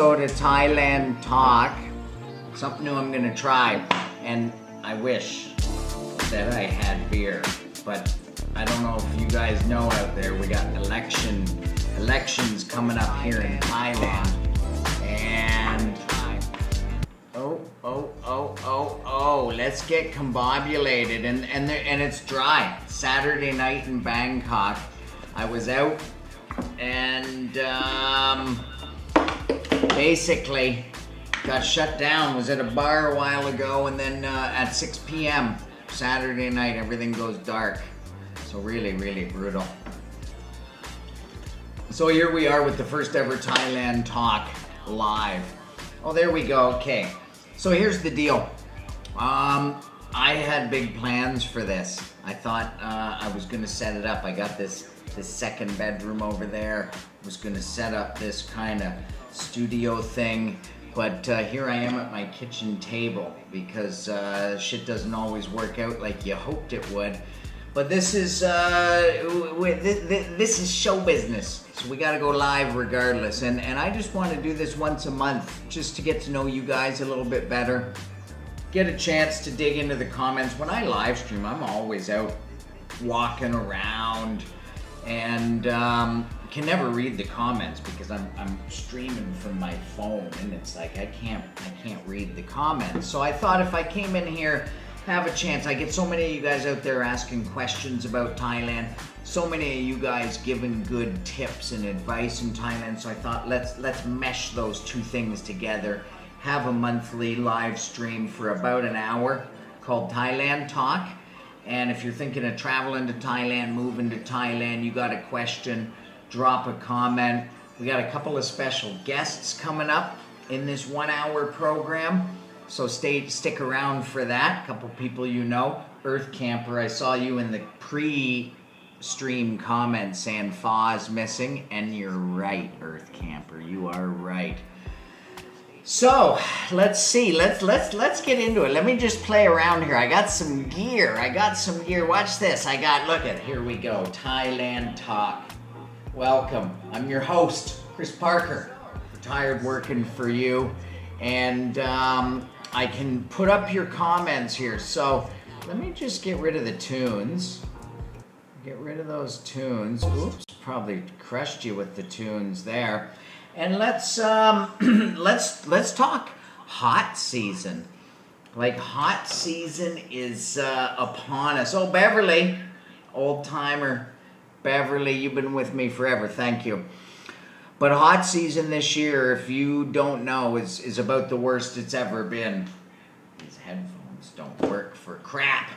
Go to Thailand Talk. Something new I'm gonna try, and I wish that I had beer, but I don't know if you guys know out there, we got elections coming up here in Thailand, and let's get combobulated, and it's dry. Saturday night in Bangkok, I was out, and basically got shut down. Was at a bar a while ago, and then at 6 p.m. Saturday night, everything goes dark. So really, really brutal. So here we are with the first ever Thailand Talk live. Oh, there we go. Okay. So here's the deal. I had big plans for this. I thought I was gonna set it up. I got this second bedroom over there. Was gonna set up this kind of studio thing, but here I am at my kitchen table because shit doesn't always work out like you hoped it would. But this is this is show business, so we got to go live regardless. And I just want to do this once a month, just to get to know you guys a little bit better, get a chance to dig into the comments. When I live stream, I'm always out walking around, and can never read the comments because I'm streaming from my phone, and it's like I can't read the comments. So I thought if I came in here, have a chance. I get so many of you guys out there asking questions about Thailand, so many of you guys giving good tips and advice in Thailand, so I thought let's mesh those two things together, have a monthly live stream for about an hour called Thailand Talk. And if you're thinking of traveling to Thailand, moving to Thailand, you got a question, drop a comment. We got a couple of special guests coming up in this 1 hour program, so stick around for that. A couple people you know. Earth Camper, I saw you in the pre-stream comments saying Fa's missing, and you're right, Earth Camper, you are right. So let's see, let's get into it. Let me just play around here. I got some gear. Watch this. Look at, here we go. Thailand Talk. Welcome. I'm your host, Chris Parker. Retired working for you, and I can put up your comments here. So let me just get rid of the tunes. Get rid of those tunes. Oops, probably crushed you with the tunes there. And let's talk hot season. Like, hot season is upon us. Oh, Beverly, old timer. Beverly, you've been with me forever. Thank you. But hot season this year, if you don't know, is about the worst it's ever been. These headphones don't work for crap.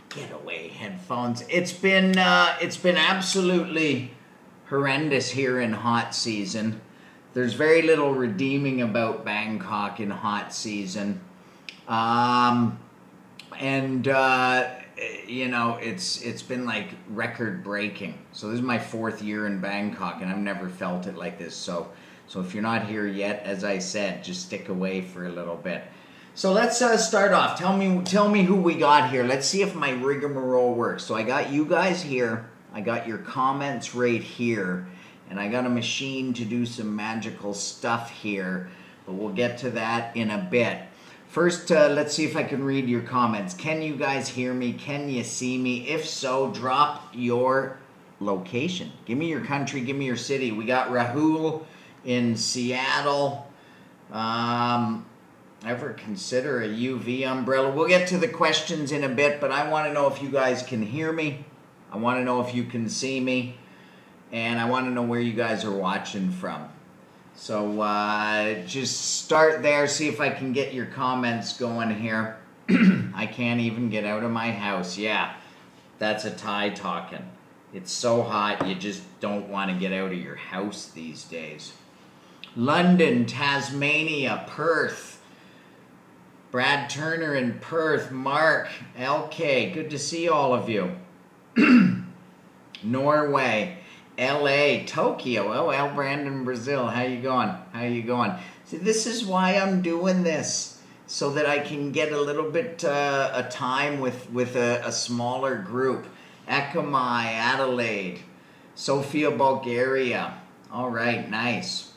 Getaway headphones. It's been absolutely horrendous here in hot season. There's very little redeeming about Bangkok in hot season. You know, it's been like record breaking. So this is my 4th year in Bangkok, and I've never felt it like this. So if you're not here yet, as I said, just stick away for a little bit. So let's start off. Tell me who we got here. Let's see if my rigmarole works. So I got you guys here. I got your comments right here, and I got a machine to do some magical stuff here, but we'll get to that in a bit. First, let's see if I can read your comments. Can you guys hear me? Can you see me? If so, drop your location. Give me your country, give me your city. We got Rahul in Seattle. Ever consider a UV umbrella? We'll get to the questions in a bit, but I want to know if you guys can hear me. I want to know if you can see me, and I want to know where you guys are watching from. So just start there, see if I can get your comments going here. I can't even get out of my house. Yeah, that's a Thai talking. It's so hot, you just don't want to get out of your house these days. London, Tasmania, Perth. Brad Turner in Perth, Mark, LK, good to see all of you. Norway, LA, Tokyo, oh, Brandon, Brazil, how you going? See, this is why I'm doing this, so that I can get a little bit of time with a smaller group. Akamai, Adelaide, Sofia, Bulgaria, All right, nice.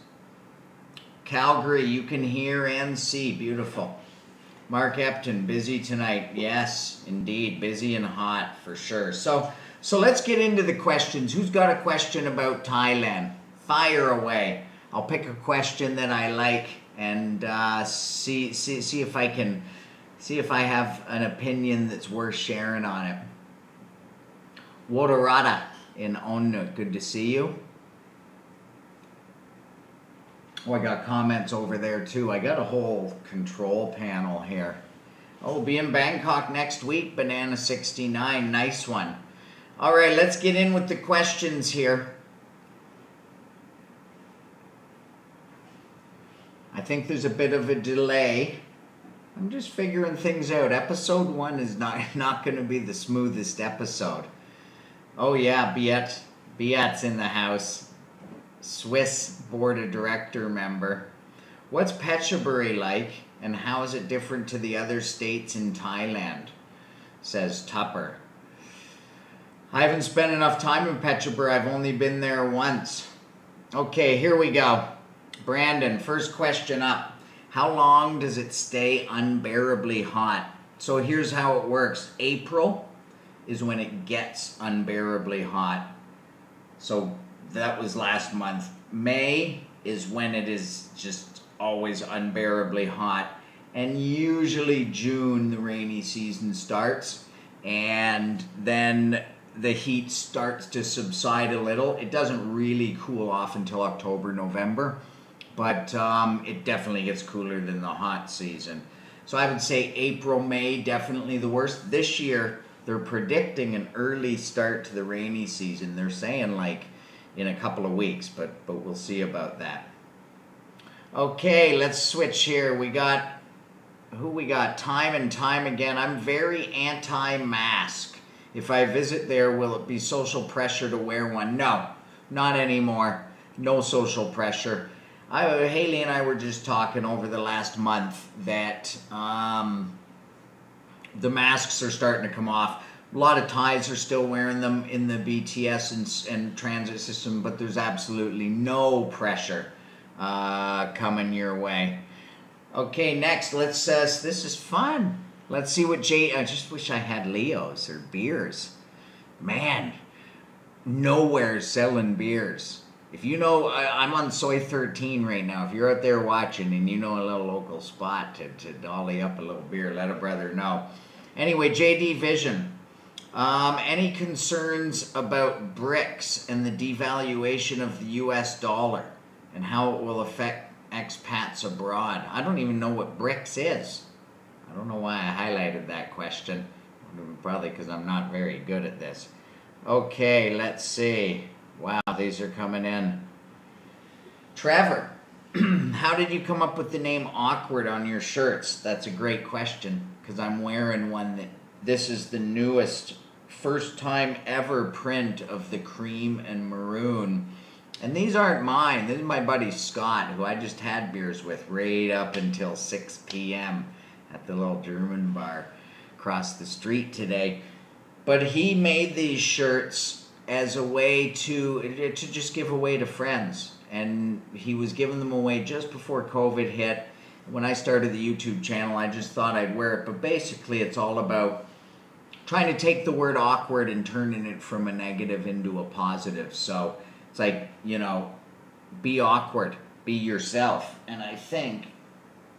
Calgary, you can hear and see. Beautiful. Mark Epton, busy tonight. Yes, indeed, busy and hot for sure. So let's get into the questions. Who's got a question about Thailand? Fire away. I'll pick a question that I like and see if I can if I have an opinion that's worth sharing on it. Wodarada in Onnut, good to see you. Oh, I got comments over there too. I got a whole control panel here. Oh, be in Bangkok next week, Banana 69, nice one. All right, let's get in with the questions here. I think there's a bit of a delay. I'm just figuring things out. Episode 1 is not going to be the smoothest episode. Oh yeah, Biat's in the house. Swiss board of director member. What's Phetchaburi like, and how is it different to the other states in Thailand? Says Tupper. I haven't spent enough time in Phetchaburi. I've only been there once. Okay, here we go. Brandon, first question up. How long does it stay unbearably hot? So here's how it works. April is when it gets unbearably hot. So that was last month. May is when it is just always unbearably hot. And usually June, the rainy season starts. And then the heat starts to subside a little. It doesn't really cool off until October, November. But it definitely gets cooler than the hot season. So I would say April, May, definitely the worst. This year, they're predicting an early start to the rainy season. They're saying like in a couple of weeks, but we'll see about that. Okay, let's switch here. We got, who we got? Time and time again. I'm very anti-mask. If I visit there, will it be social pressure to wear one? No, not anymore. No social pressure. Haley and I were just talking over the last month that the masks are starting to come off. A lot of Thais are still wearing them in the BTS and transit system, but there's absolutely no pressure coming your way. Okay, next, let's, this is fun. Let's see what I just wish I had Leos or beers. Man, nowhere's selling beers. If you know, I'm on Soy 13 right now. If you're out there watching and you know a little local spot to dolly up a little beer, let a brother know. Anyway, JD Vision. Any concerns about BRICS and the devaluation of the US dollar and how it will affect expats abroad? I don't even know what BRICS is. I don't know why I highlighted that question. Probably because I'm not very good at this. Okay, let's see. Wow, these are coming in. Trevor, how did you come up with the name Awkward on your shirts? That's a great question, because I'm wearing one that, this is the newest, first time ever print of the cream and maroon. And these aren't mine. This is my buddy Scott, who I just had beers with right up until 6 p.m. at the little German bar across the street today. But he made these shirts as a way to just give away to friends. And he was giving them away just before COVID hit. When I started the YouTube channel, I just thought I'd wear it. But basically, it's all about trying to take the word awkward and turning it from a negative into a positive. So it's like, you know, be awkward, be yourself. And I think,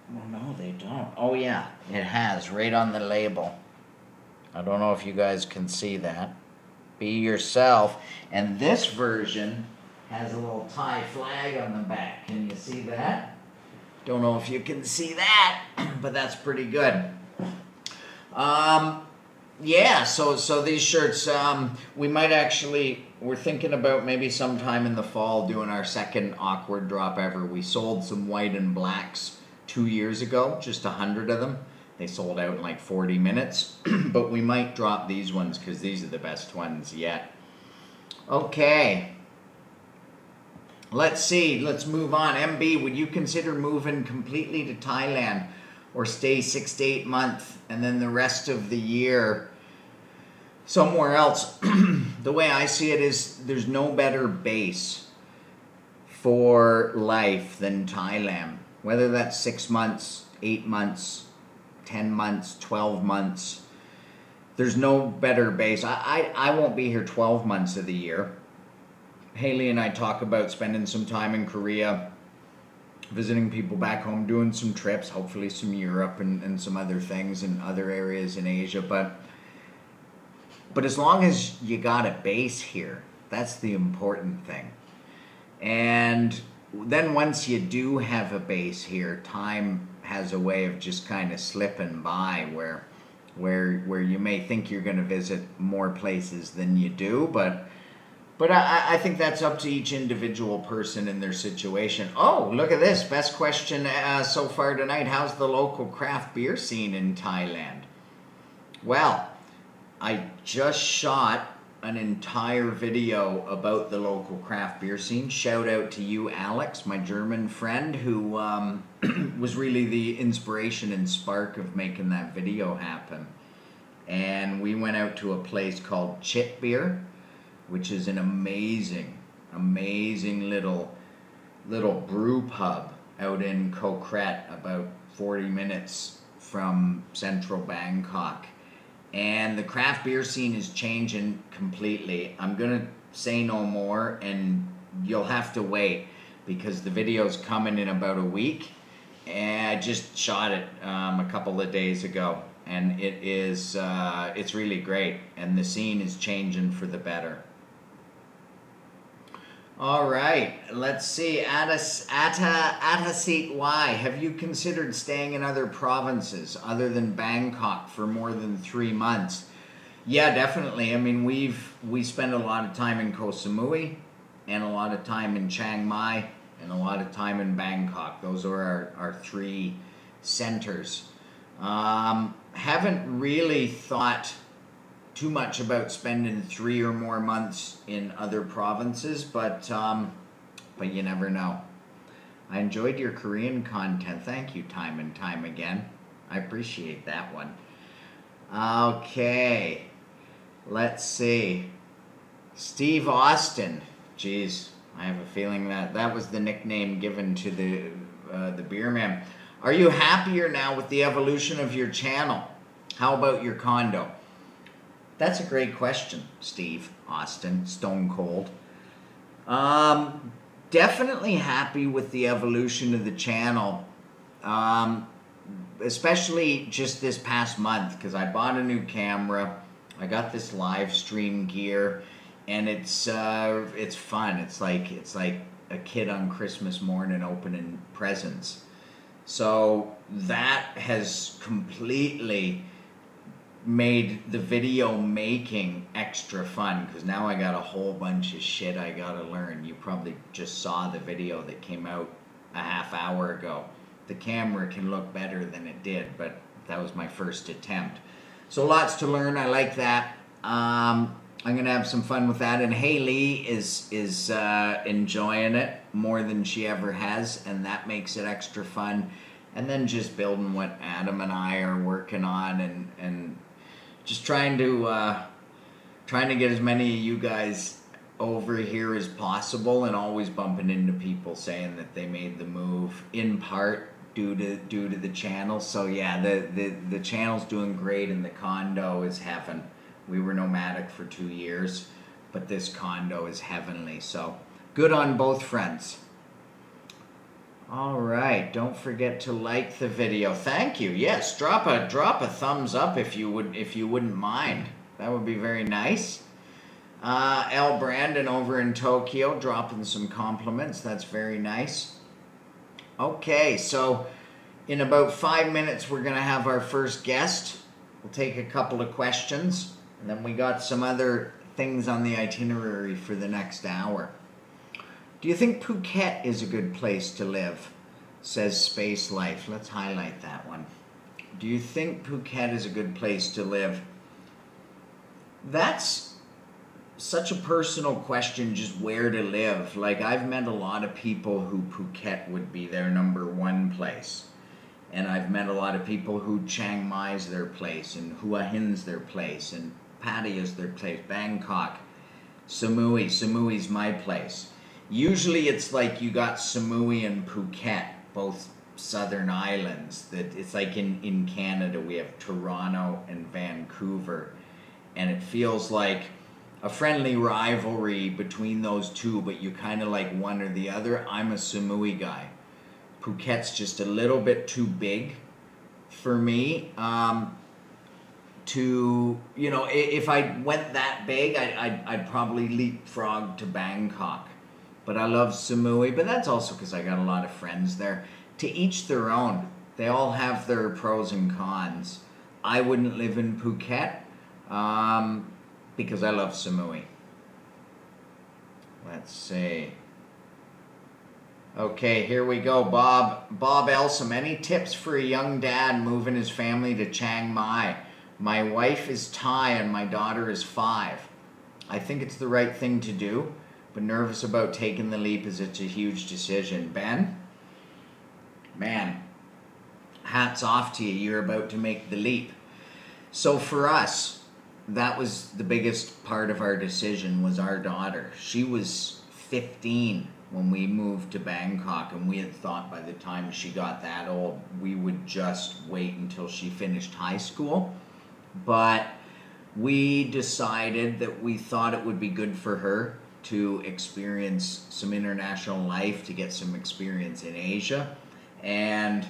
well, no, they don't. Oh, yeah, it has right on the label. I don't know if you guys can see that. Be yourself. And this version has a little Thai flag on the back. Can you see that? Don't know if you can see that, but that's pretty good. Yeah, so these shirts, we might actually, we're thinking about maybe sometime in the fall doing our second Awkward drop ever. We sold some white and blacks 2 years ago, just 100 of them. They sold out in like 40 minutes, but we might drop these ones because these are the best ones yet. Okay. Let's see. Let's move on. MB, would you consider moving completely to Thailand or stay 6 to 8 months and then the rest of the year somewhere else? The way I see it is there's no better base for life than Thailand. Whether that's 6 months, 8 months, 10 months, 12 months. There's no better base. I won't be here 12 months of the year. Haley and I talk about spending some time in Korea, visiting people back home, doing some trips, hopefully some Europe and some other things in other areas in Asia. But as long as you got a base here, that's the important thing. And then once you do have a base here, time has a way of just kind of slipping by where you may think you're going to visit more places than you do, but I think that's up to each individual person in their situation. Oh, look at this. Best question so far tonight. How's the local craft beer scene in Thailand? Well, I just shot an entire video about the local craft beer scene. Shout out to you, Alex, my German friend, who was really the inspiration and spark of making that video happen. And we went out to a place called Chit Beer, which is an amazing little brew pub out in Koh Kret, about 40 minutes from central Bangkok. And the craft beer scene is changing completely. I'm gonna say no more, and you'll have to wait because the video's coming in about a week. And I just shot it a couple of days ago, and it's really great, and the scene is changing for the better. All right, let's see. Ataseat Y, have you considered staying in other provinces other than Bangkok for more than 3 months? Yeah, definitely. I mean, we spend a lot of time in Koh Samui, and a lot of time in Chiang Mai, and a lot of time in Bangkok. Those are our 3 centers. Haven't really thought too much about spending 3 or more months in other provinces, but you never know. I enjoyed your Korean content. Thank you time and time again. I appreciate that one. Okay, let's see. Steve Austin. Geez, I have a feeling that was the nickname given to the beer man. Are you happier now with the evolution of your channel? How about your condo? That's a great question, Steve Austin, Stone Cold. Definitely happy with the evolution of the channel, especially just this past month, because I bought a new camera, I got this live stream gear, and it's fun. It's like a kid on Christmas morning opening presents. So that has completely made the video making extra fun, because now I got a whole bunch of shit I gotta learn. You probably just saw the video that came out a half hour ago. The camera can look better than it did, but that was my first attempt. So lots to learn. I like that. I'm gonna have some fun with that, and Haley is enjoying it more than she ever has, and that makes it extra fun. And then just building what Adam and I are working on, and just trying to get as many of you guys over here as possible, and always bumping into people saying that they made the move in part due to the channel. So yeah, the channel's doing great, and the condo is heaven. We were nomadic for 2 years, but this condo is heavenly. So good on both fronts. All right, don't forget to like the video. Thank you. Yes, drop a thumbs up if you wouldn't mind. That would be very nice. L. Brandon over in Tokyo dropping some compliments. That's very nice. Okay, so in about 5 minutes we're gonna have our first guest. We'll take a couple of questions, and then we got some other things on the itinerary for the next hour. Do you think Phuket is a good place to live? Says Space Life. Let's highlight that one. Do you think Phuket is a good place to live? That's such a personal question, just where to live. Like, I've met a lot of people who Phuket would be their #1 place. And I've met a lot of people who Chiang Mai's their place, and Hua Hin's their place, and Pattaya's their place, Bangkok, Samui's my place. Usually it's like you got Samui and Phuket, both southern islands. That it's like in Canada we have Toronto and Vancouver, and it feels like a friendly rivalry between those two, but you kind of like one or the other. I'm a Samui guy. Phuket's just a little bit too big for me. If I went that big, I'd probably leapfrog to Bangkok. But I love Samui, but that's also because I got a lot of friends there. To each their own. They all have their pros and cons. I wouldn't live in Phuket because I love Samui. Let's see. Okay, here we go. Bob Elsom. Any tips for a young dad moving his family to Chiang Mai? My wife is Thai and my daughter is 5. I think it's the right thing to do, but nervous about taking the leap as it's a huge decision. Ben? Man, hats off to you. You're about to make the leap. So for us, that was the biggest part of our decision, was our daughter. She was 15 when we moved to Bangkok, and we had thought by the time she got that old, we would just wait until she finished high school. But we decided that we thought it would be good for her to experience some international life, to get some experience in Asia. And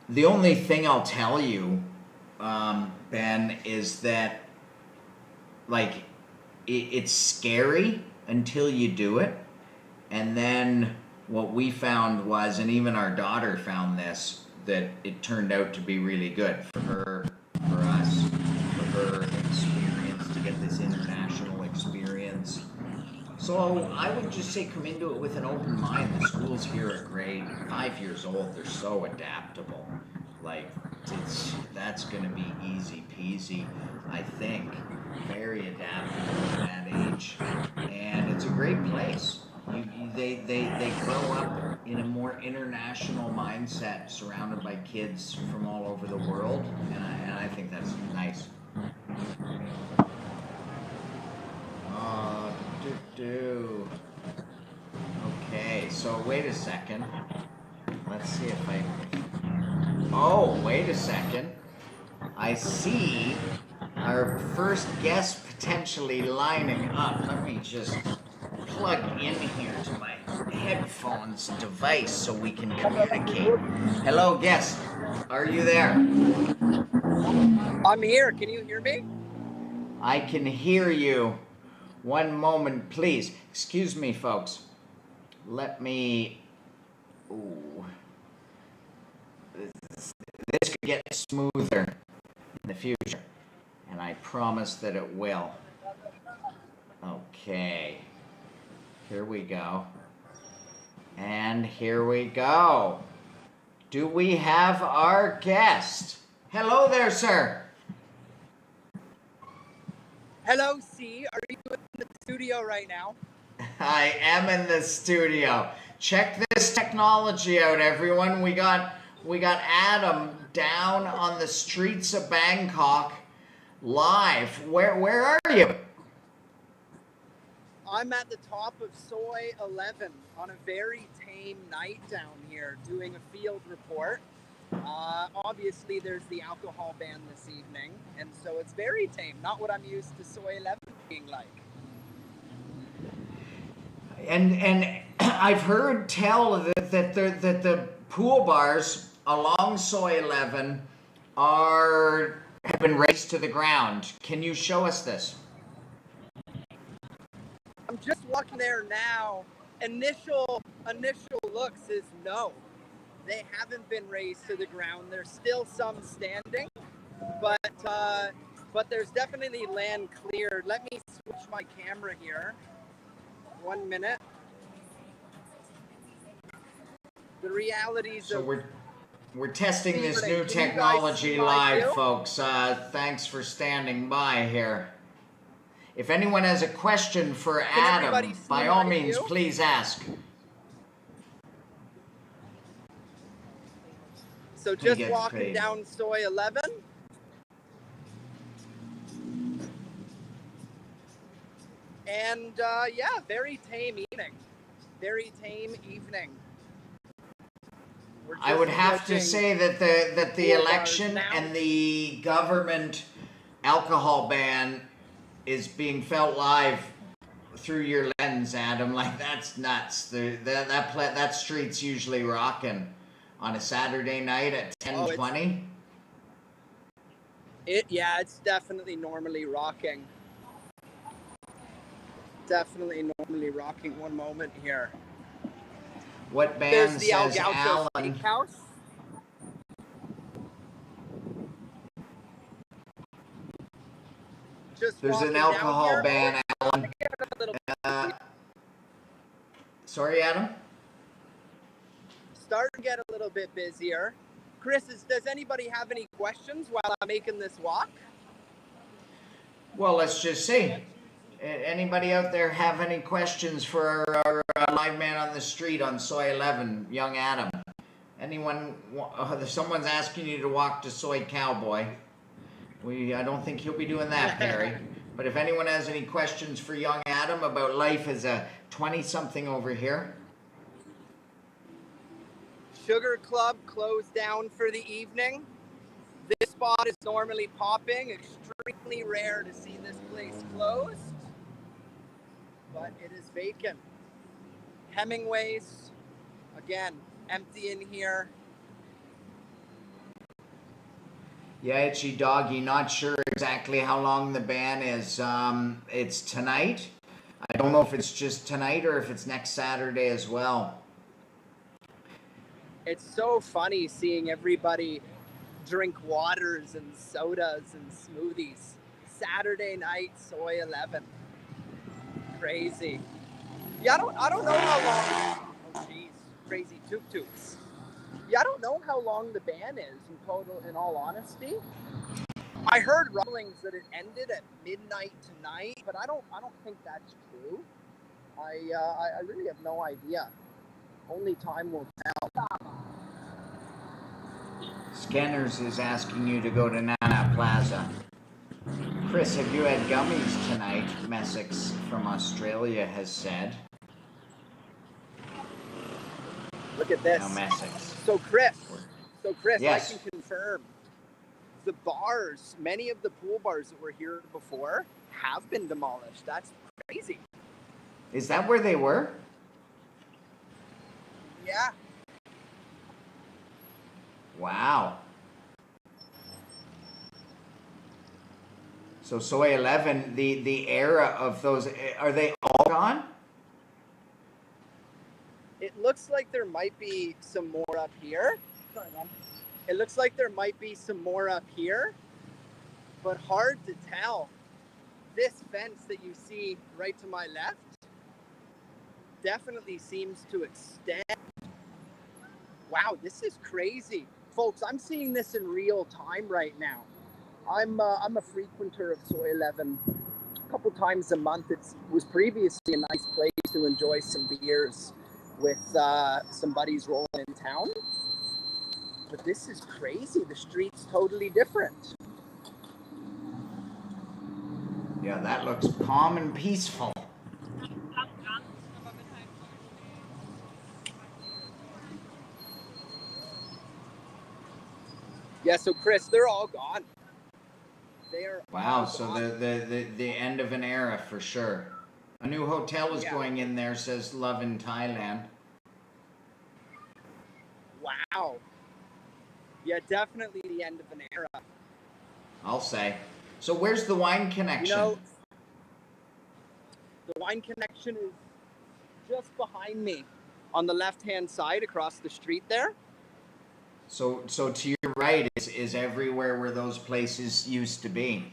the only thing I'll tell you, Ben, is that like it's scary until you do it. And then what we found was, and even our daughter found this, that it turned out to be really good for her, for us, for her experience, to get this international experience. So I would just say come into it with an open mind. The schools here are great. 5 years old, they're so adaptable. Like, that's going to be easy peasy, I think. Very adaptable at that age. And it's a great place. They grow up in a more international mindset, surrounded by kids from all over the world, and I think that's nice. Okay, so wait a second. Let's see if I... Oh, wait a second. I see our first guest potentially lining up. Let me just plug in here to my headphones device so we can communicate. Hello, guest. Are you there? I'm here. Can you hear me? I can hear you. One moment, please. Excuse me, folks. Let me... Ooh. This could get smoother in the future, and I promise that it will. Okay. Here we go. And here we go. Do we have our guest? Hello there, sir. Hello, C. Are you in the studio right now? I am in the studio. Check this technology out, everyone. We got Adam down on the streets of Bangkok live. Where are you? I'm at the top of Soi 11 on a very tame night down here doing a field report. Obviously, there's the alcohol ban this evening, and so it's very tame. Not what I'm used to Soi 11 being like. And I've heard tell that the pool bars along Soi 11 have been razed to the ground. Can you show us this? I'm just walking there now. Initial looks is no. They haven't been razed to the ground. There's still some standing, but there's definitely land cleared. Let me switch my camera here. 1 minute. The realities so of... we're testing this new technology live, folks. Thanks for standing by here. If anyone has a question for Adam, by all means, please ask. So just walking down Soi 11. And yeah, very tame eating. very tame evening. I would have to say that the election and the government alcohol ban is being felt live through your lens, Adam. Like, that's nuts. That street's usually rocking on a Saturday night at 10:20. It's definitely normally rocking. Definitely normally rocking. One moment here. What band says Alan? Steakhouse. There's an alcohol ban, Alan. Sorry, Adam? Starting to get a little bit busier. Chris, does anybody have any questions while I'm making this walk? Well, let's just see. Anybody out there have any questions for our live man on the street on Soy 11, young Adam? Anyone? Someone's asking you to walk to Soy Cowboy. I don't think he'll be doing that, Perry. But if anyone has any questions for young Adam about life as a 20-something over here. Sugar Club closed down for the evening. This spot is normally popping. Extremely rare to see this place closed, but it is vacant. Hemingway's, again, empty in here. Yeah, Itchy Doggy, not sure exactly how long the ban is. It's tonight. I don't know if it's just tonight or if it's next Saturday as well. It's so funny seeing everybody drink waters and sodas and smoothies. Saturday night, Soy 11. Crazy. Yeah, I don't know how long. Oh, jeez. Crazy tuk-tuks. Yeah, I don't know how long the ban is in total, in all honesty. I heard rumblings that it ended at midnight tonight, but I don't think that's true. I really have no idea. Only time will tell. Scanners is asking you to go to Nana Plaza. Chris, have you had gummies tonight? Messix from Australia has said. Look at this. No, Messix. So Chris, yes. I can confirm the bars, many of the pool bars that were here before have been demolished. That's crazy. Is that where they were? Yeah. Wow. So Soy 11, the era of those, are they all gone? It looks like there might be some more up here. Sorry, man. It looks like there might be some more up here, but hard to tell. This fence that you see right to my left definitely seems to extend. Wow, this is crazy. Folks, I'm seeing this in real time right now. I'm a frequenter of Soy 11 a couple times a month. It was previously a nice place to enjoy some beers with some buddies rolling in town. But this is crazy. The street's totally different. Yeah, that looks calm and peaceful. Yeah, so Chris, they're all gone. They are. Wow, so the end of an era for sure. A new hotel is going in there, says Love in Thailand. Wow. Yeah, definitely the end of an era. I'll say. So where's the Wine Connection? You know, the Wine Connection is just behind me on the left-hand side across the street there. So to your right is everywhere where those places used to be.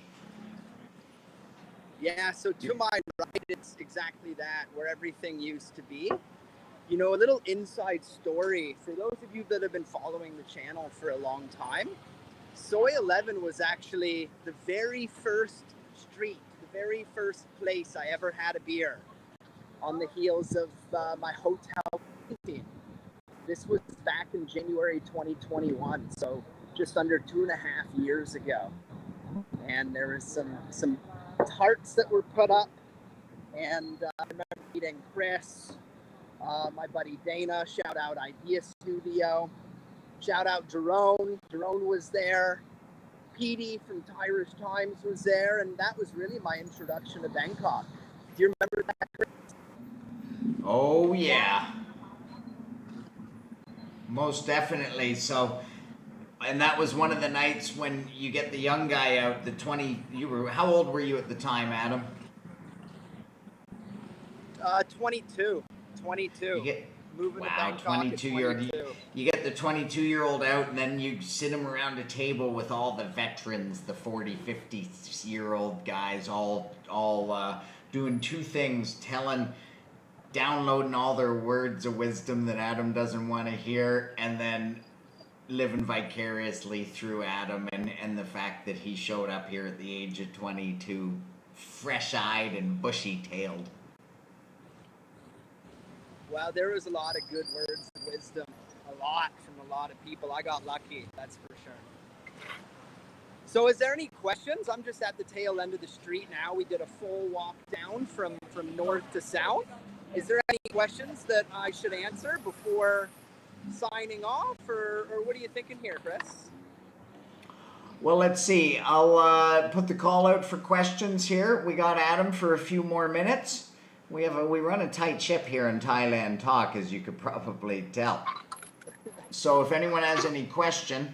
Yeah, so to my right, it's exactly that, where everything used to be. You know, a little inside story for those of you that have been following the channel for a long time. Soy 11 was actually the very first street, the very first place I ever had a beer on the heels of my hotel quarantine. This was back in January 2021, so just under 2.5 years ago. And there was some tarts that were put up, and I remember meeting Chris, My buddy Dana, shout out Idea Studio. Shout out Jerome. Jerome was there. Petey from Irish Times was there, and that was really my introduction to Bangkok. Do you remember that, Chris? Oh yeah, most definitely. So, and that was one of the nights when you get the young guy out, the 20, how old were you at the time, Adam? 22. You get, moving to wow, Bangkok 22 at year 22. you get the 22-year-old out, and then you sit him around a table with all the veterans, the 40, 50-year-old guys, all doing two things, downloading all their words of wisdom that Adam doesn't want to hear, and then living vicariously through Adam and the fact that he showed up here at the age of 22, fresh-eyed and bushy-tailed. Well, there was a lot of good words of wisdom, a lot from a lot of people. I got lucky, that's for sure. So is there any questions? I'm just at the tail end of the street now. We did a full walk down from north to south. Is there any questions that I should answer before signing off, or what are you thinking here, Chris? Well, let's see. I'll put the call out for questions here. We got Adam for a few more minutes. We run a tight ship here in Thailand Talk, as you could probably tell. So if anyone has any question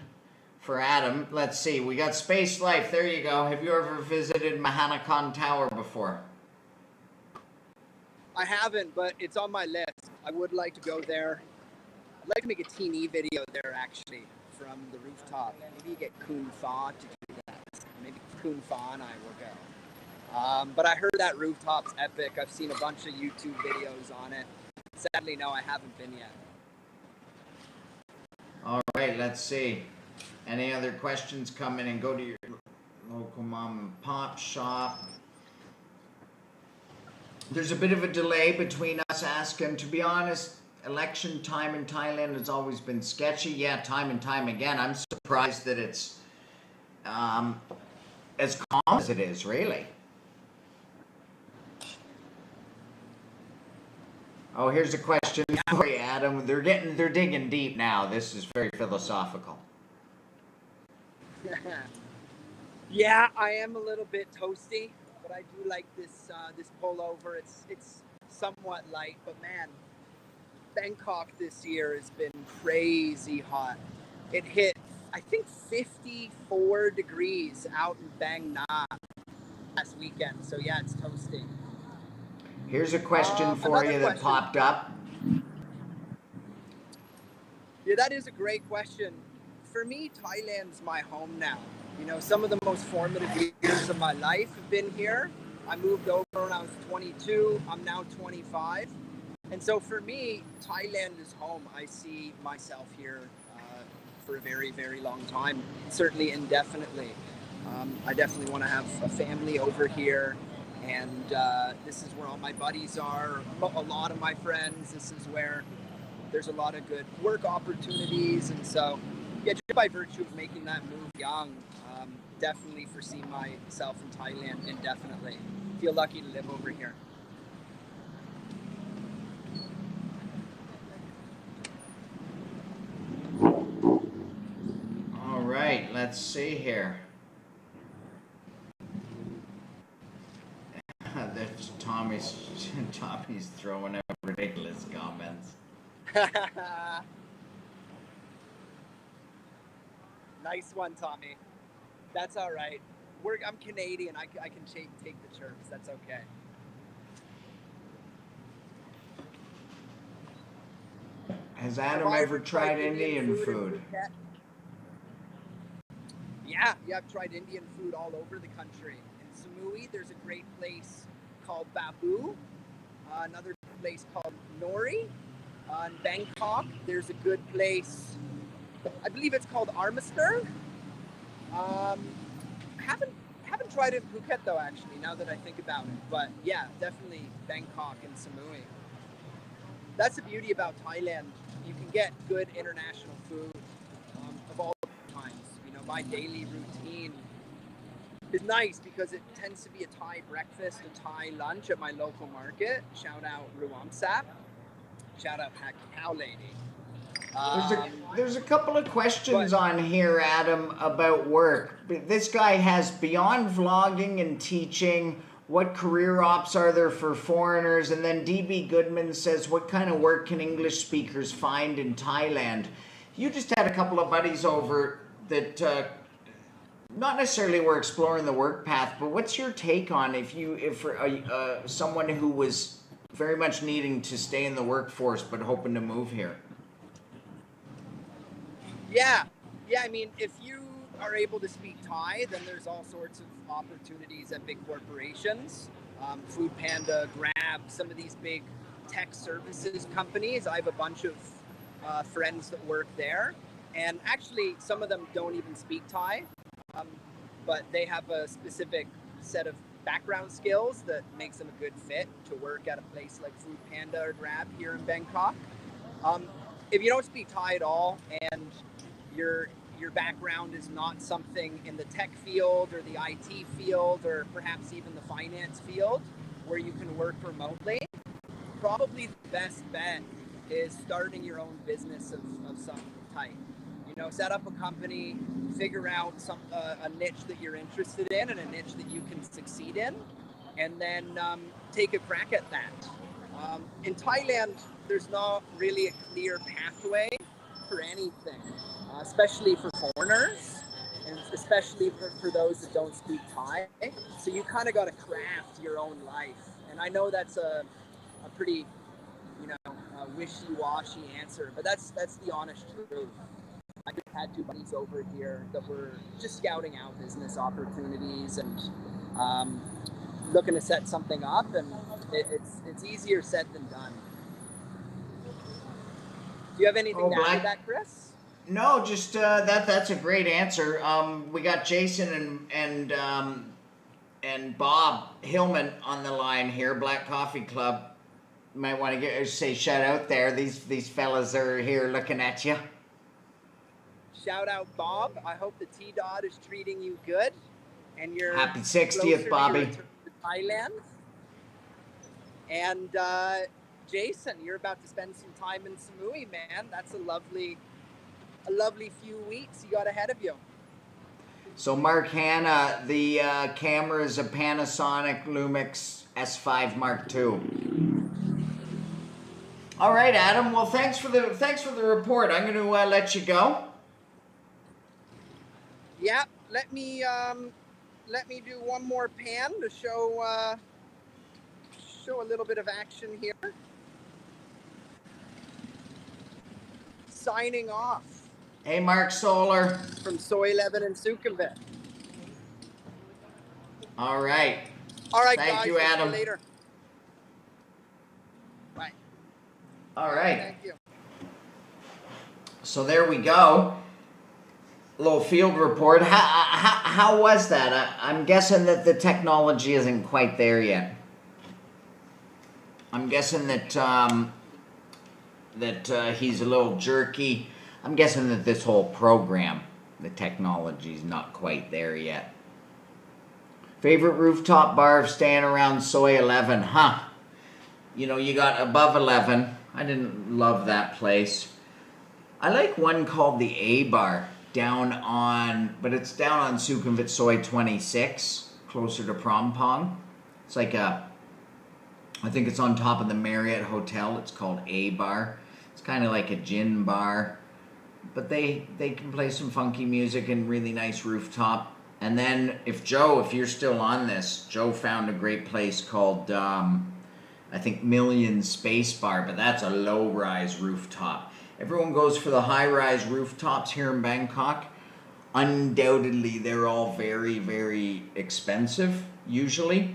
for Adam, let's see. We got Space Life. There you go. Have you ever visited Mahanakan Tower before? I haven't, but it's on my list. I would like to go there. I'd like to make a teeny video there, actually, from the rooftop. Maybe you get Kun Fa to do that. Maybe Kun Fa and I will go. But I heard that rooftop's epic. I've seen a bunch of YouTube videos on it. Sadly, no, I haven't been yet. All right, let's see. Any other questions come in, and go to your local mom and pop shop. There's a bit of a delay between us asking. To be honest, election time in Thailand has always been sketchy. Yeah, time and time again. I'm surprised that it's as calm as it is, really. Oh, here's a question for you, Adam. They're digging deep now. This is very philosophical. Yeah, I am a little bit toasty, but I do like this pullover. It's somewhat light, but man, Bangkok this year has been crazy hot. It hit, I think, 54 degrees out in Bang Na last weekend. So yeah, it's toasty. Here's a question for you that popped up. Yeah, that is a great question. For me, Thailand's my home now. You know, some of the most formative years of my life have been here. I moved over when I was 22. I'm now 25. And so for me, Thailand is home. I see myself here for a very, very long time, certainly indefinitely. I definitely want to have a family over here. And this is where all my buddies are, a lot of my friends. This is where there's a lot of good work opportunities. And so, yeah, just by virtue of making that move young, definitely foresee myself in Thailand indefinitely. Feel lucky to live over here. All right, let's see here. Tommy's throwing out ridiculous comments. Nice one, Tommy. That's all right. I'm Canadian. I can take the chirps. That's okay. Has Adam ever tried Indian food? Yeah, I've tried Indian food all over the country. In Samui, there's a great place called Babu, another place called Nori. In Bangkok, there's a good place, I believe it's called Armister. Haven't tried it in Phuket though, actually, now that I think about it. But yeah, definitely Bangkok and Samui. That's the beauty about Thailand. You can get good international food of all kinds. You know, my daily routine is nice because it tends to be a Thai breakfast, a Thai lunch at my local market. Shout out Ruamsap. Shout out Cow Lady. There's a couple of questions on here, Adam, about work. This guy has beyond vlogging and teaching, what career ops are there for foreigners? And then DB Goodman says, what kind of work can English speakers find in Thailand? You just had a couple of buddies over that not necessarily were exploring the work path, but what's your take on if someone who was very much needing to stay in the workforce but hoping to move here? Yeah, I mean, if you are able to speak Thai, then there's all sorts of opportunities at big corporations. Food Panda, Grab, some of these big tech services companies. I have a bunch of friends that work there. And actually, some of them don't even speak Thai, but they have a specific set of background skills that makes them a good fit to work at a place like Food Panda or Grab here in Bangkok. If you don't speak Thai at all and your background is not something in the tech field or the IT field or perhaps even the finance field where you can work remotely, probably the best bet is starting your own business of some type. You know, set up a company, figure out a niche that you're interested in and a niche that you can succeed in, and then take a crack at that. In Thailand, there's not really a clear pathway for anything, especially for foreigners, and especially for those that don't speak Thai. So you kind of got to craft your own life. And I know that's a pretty, wishy-washy answer, but that's the honest truth. I just had two buddies over here that were just scouting out business opportunities and looking to set something up, and it's easier said than done. Do you have anything to add to that, Chris? No, just that's a great answer. We got Jason and Bob Hillman on the line here, Black Coffee Club. Might want to say shout out there. These fellas are here looking at you. Shout out, Bob. I hope the T-Dot is treating you good, and you're happy 60th, Bobby. To Thailand. And Jason, you're about to spend some time in Samui, man. That's a lovely few weeks you got ahead of you. So Mark Hanna, the camera is a Panasonic Lumix S5 Mark II. All right, Adam. Well, thanks for the report. I'm going to let you go. Yeah, let me do one more pan to show a little bit of action here. Signing off. Hey, Mark Solar. From Soy 11 in Sukhumvit. All right. All right, Thank guys. you, Adam. See you later. Bye. All right. Thank you. So there we go. Little field report. How was that? I'm guessing that the technology isn't quite there yet. I'm guessing that he's a little jerky. I'm guessing that this whole program, the technology is not quite there yet. Favorite rooftop bar of staying around Soy 11, huh? You know, you got above 11. I didn't love that place. I like one called the A Bar. But it's down on Sukhumvit Soy 26, closer to Prompong. It's like I think it's on top of the Marriott Hotel. It's called A Bar. It's kind of like a gin bar, but they can play some funky music and really nice rooftop. And then if you're still on this, Joe found a great place called, I think Million Space Bar, but that's a low-rise rooftop. Everyone goes for the high-rise rooftops here in Bangkok. Undoubtedly, they're all very, very expensive, usually.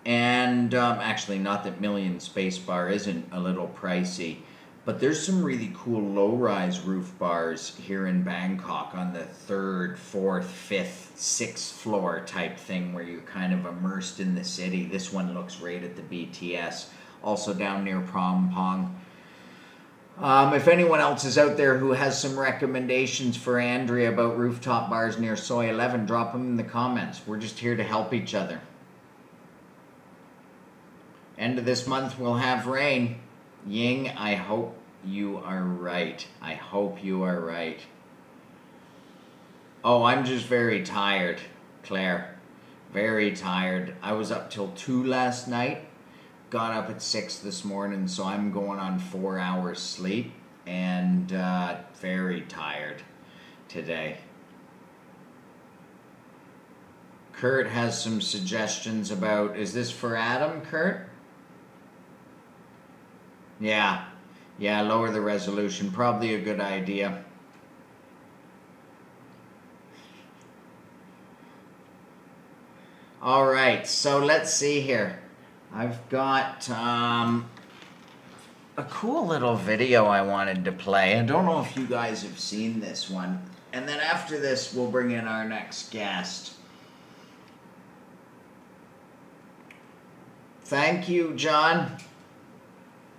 And actually, not that Million Space Bar isn't a little pricey, but there's some really cool low-rise roof bars here in Bangkok on the 3rd, 4th, 5th, 6th floor type thing where you're kind of immersed in the city. This one looks right at the BTS, also down near Prompong. If anyone else is out there who has some recommendations for Andrea about rooftop bars near Soy 11, drop them in the comments. We're just here to help each other. End of this month, we'll have rain. Ying, I hope you are right. I hope you are right. Oh, I'm just very tired, Claire. Very tired. I was up till 2 last night. Got up at 6 this morning, so I'm going on 4 hours sleep. And very tired today. Kurt has some suggestions about, is this for Adam, Kurt? Yeah, lower the resolution, probably a good idea. All right, so let's see here. I've got a cool little video I wanted to play. I don't know if you guys have seen this one. And then after this, we'll bring in our next guest. Thank you, John.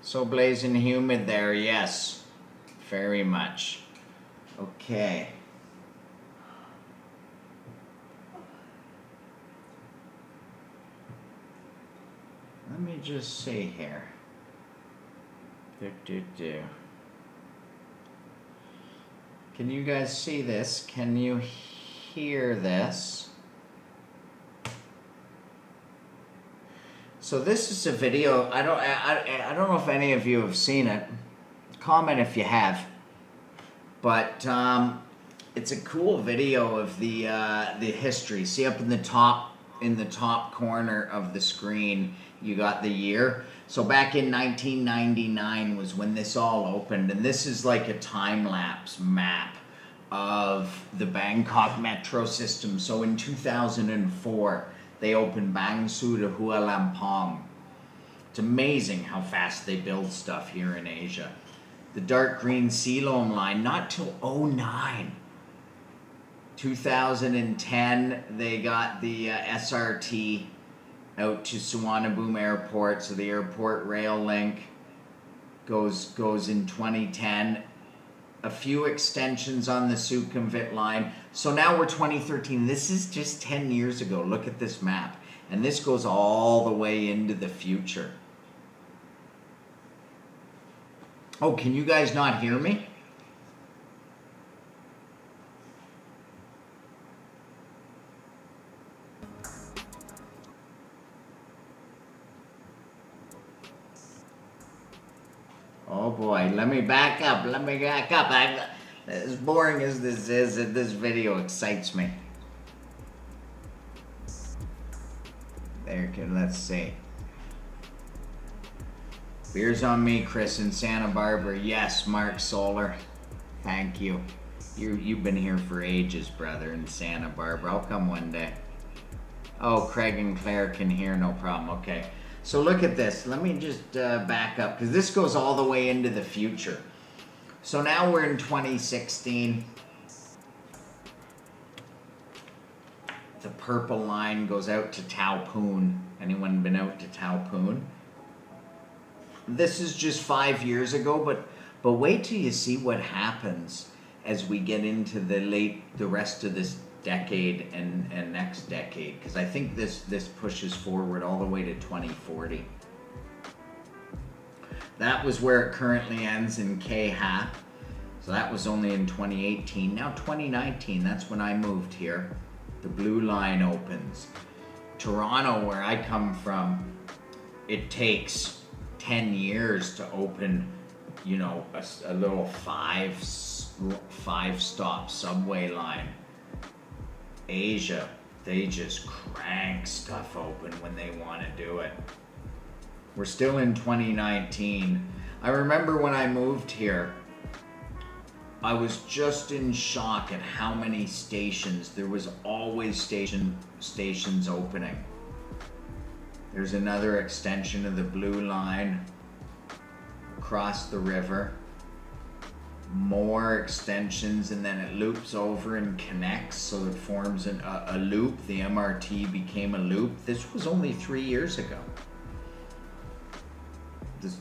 So blazing humid there, yes. Very much. Okay. Let me just see here. Can you guys see this? Can you hear this? So this is a video. I don't know if any of you have seen it. Comment if you have. But it's a cool video of the history. See up in the top corner of the screen, you got the year. So back in 1999 was when this all opened, and this is like a time-lapse map of the Bangkok metro system. So in 2004, they opened Bang Sue to Hua Lamphong. It's amazing how fast they build stuff here in Asia. The dark green Siloam line, not till 09. 2010, they got the SRT out to Suvarnabhumi Airport, so the airport rail link goes in 2010. A few extensions on the Sukhumvit line. So now we're 2013. This is just 10 years ago. Look at this map. And this goes all the way into the future. Oh, can you guys not hear me? Oh boy, let me back up. As boring as this is, this video excites me. There, let's see. Beers on me, Chris in Santa Barbara. Yes, Mark Solar. Thank you. You've been here for ages, brother, in Santa Barbara. I'll come one day. Oh, Craig and Claire can hear, no problem. Okay. So look at this. Let me just back up, because this goes all the way into the future. So now we're in 2016. The purple line goes out to Tao Poon. Anyone been out to Tao Poon? This is just 5 years ago, but wait till you see what happens as we get into the rest of this decade and next decade, because I think this pushes forward all the way to 2040. That was where it currently ends in K-Hap. So that was only in 2018. Now 2019, that's when I moved here. The blue line opens. Toronto, where I come from, it takes 10 years to open, you know, a little five stop subway line. Asia, they just crank stuff open when they want to do it. We're still in 2019. I remember when I moved here, I was just in shock at how many stations. There was always stations opening. There's another extension of the blue line across the river. More extensions, and then it loops over and connects, so it forms a loop. The MRT became a loop. This was only 3 years ago.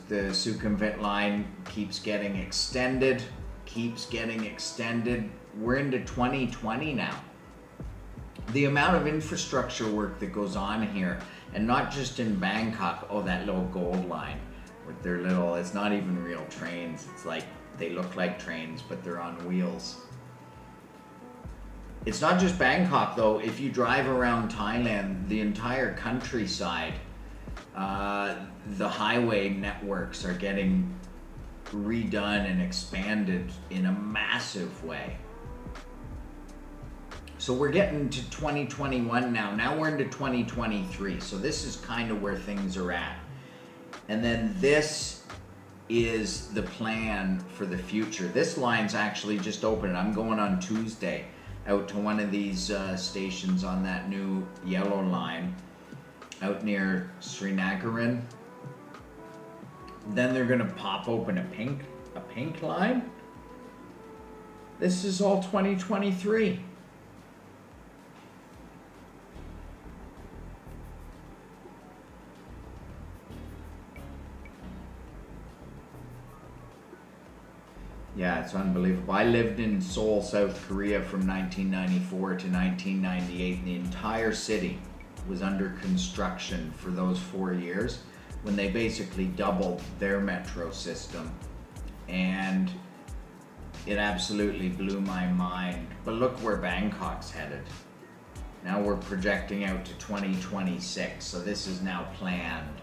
The Sukhumvit line keeps getting extended. We're into 2020 now. The amount of infrastructure work that goes on here, and not just in Bangkok. Oh, that little gold line. with their little, it's not even real trains. It's like, they look like trains, but they're on wheels. It's not just Bangkok though. If you drive around Thailand, the entire countryside, the highway networks are getting redone and expanded in a massive way. So we're getting to 2021 now. Now we're into 2023. So this is kind of where things are at. And then this is the plan for the future. This line's actually just opened. I'm going on Tuesday out to one of these stations on that new yellow line out near Srinagar. Then they're gonna pop open a pink line. This is all 2023. Yeah, it's unbelievable. I lived in Seoul, South Korea from 1994 to 1998, and the entire city was under construction for those 4 years when they basically doubled their metro system. And it absolutely blew my mind. But look where Bangkok's headed. Now we're projecting out to 2026, so this is now planned.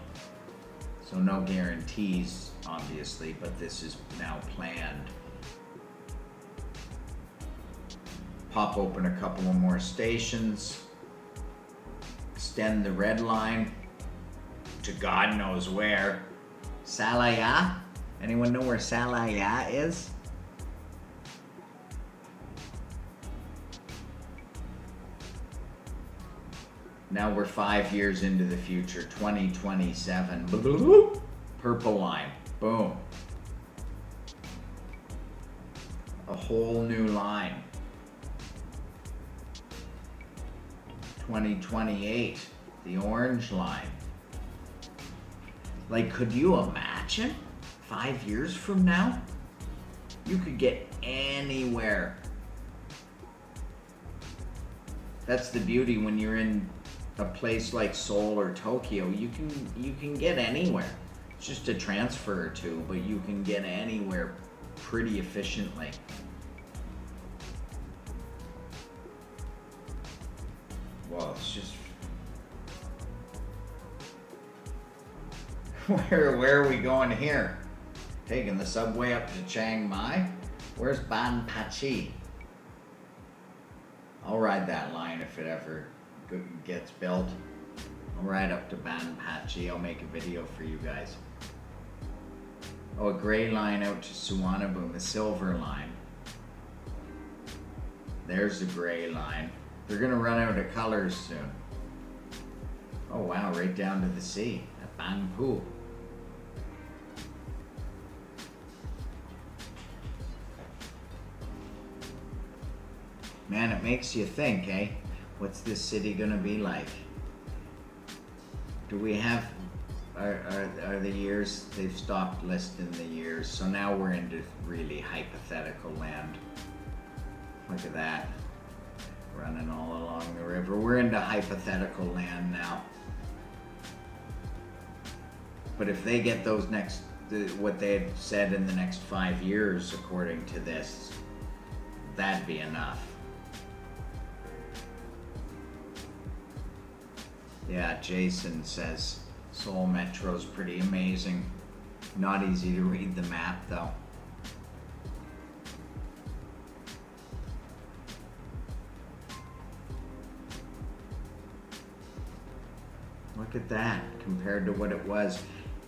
So no guarantees, obviously, but this is now planned. Pop open a couple of more stations. Extend the red line to God knows where. Salaya? Anyone know where Salaya is? Now we're 5 years into the future, 2027. Purple line, boom. A whole new line. 2028, the orange line. Like, could you imagine 5 years from now? You could get anywhere. That's the beauty when you're in a place like Seoul or Tokyo. You can get anywhere. It's just a transfer or two, but you can get anywhere pretty efficiently. Well, it's just where are we going here? Taking the subway up to Chiang Mai? Where's Ban Pachi? I'll ride that line if it ever gets built. I'll ride up to Ban Pachi. I'll make a video for you guys. Oh, a gray line out to Suvarnabhumi, a silver line. There's a gray line. They're gonna run out of colors soon. Oh wow, right down to the sea at Bang Phu. Man, it makes you think, eh? What's this city gonna be like? Do we have, are the years, they've stopped listing the years, so now we're into really hypothetical land. Look at that. Running all along the river. We're into hypothetical land now. But if they get those what they had said in the next 5 years, according to this, that'd be enough. Yeah, Jason says Seoul Metro's pretty amazing. Not easy to read the map though. Look at that compared to what it was.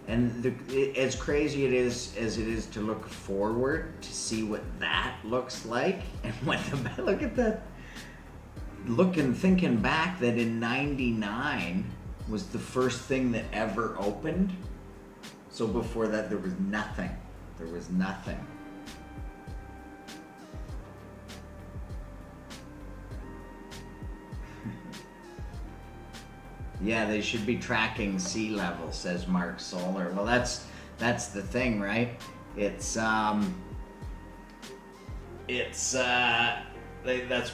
And as crazy it is as it is to look forward to see what that looks like, and what look at that. Thinking back that in '99 was the first thing that ever opened. So before that there was nothing. There was nothing. Yeah, they should be tracking sea level, says Mark Solar. Well, that's the thing, right? That's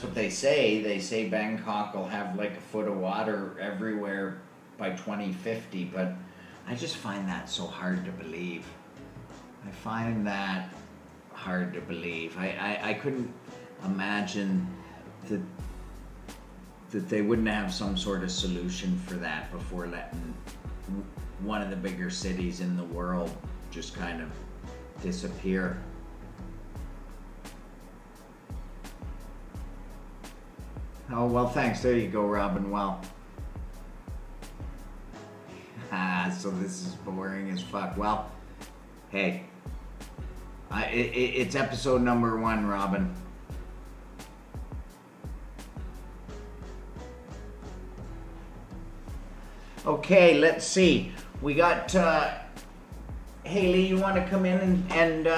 what they say. They say Bangkok will have like a foot of water everywhere by 2050, but I just find that so hard to believe. I find that hard to believe. I couldn't imagine that they wouldn't have some sort of solution for that before letting one of the bigger cities in the world just kind of disappear. Oh, well, thanks. There you go, Robin. Well. So this is boring as fuck. Well, hey. It's episode number 1, Robin. Okay, let's see. We got Haley. You want to come in and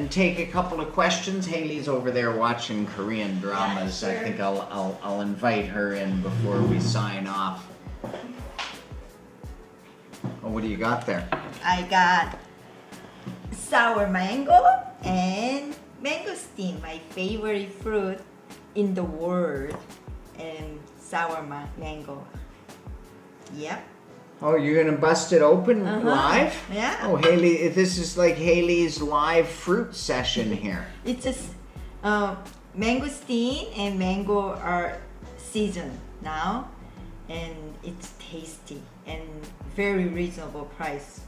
take a couple of questions? Haley's over there watching Korean dramas. Yeah, sure. I think I'll invite her in before we sign off. Oh, what do you got there? I got sour mango and mangosteen, my favorite fruit in the world, and sour mango. Yep. Oh, you're gonna bust it open live? Yeah. Oh, Haley, this is like Haley's live fruit session here. It's just mangosteen and mango are season now, and it's tasty and very reasonable price.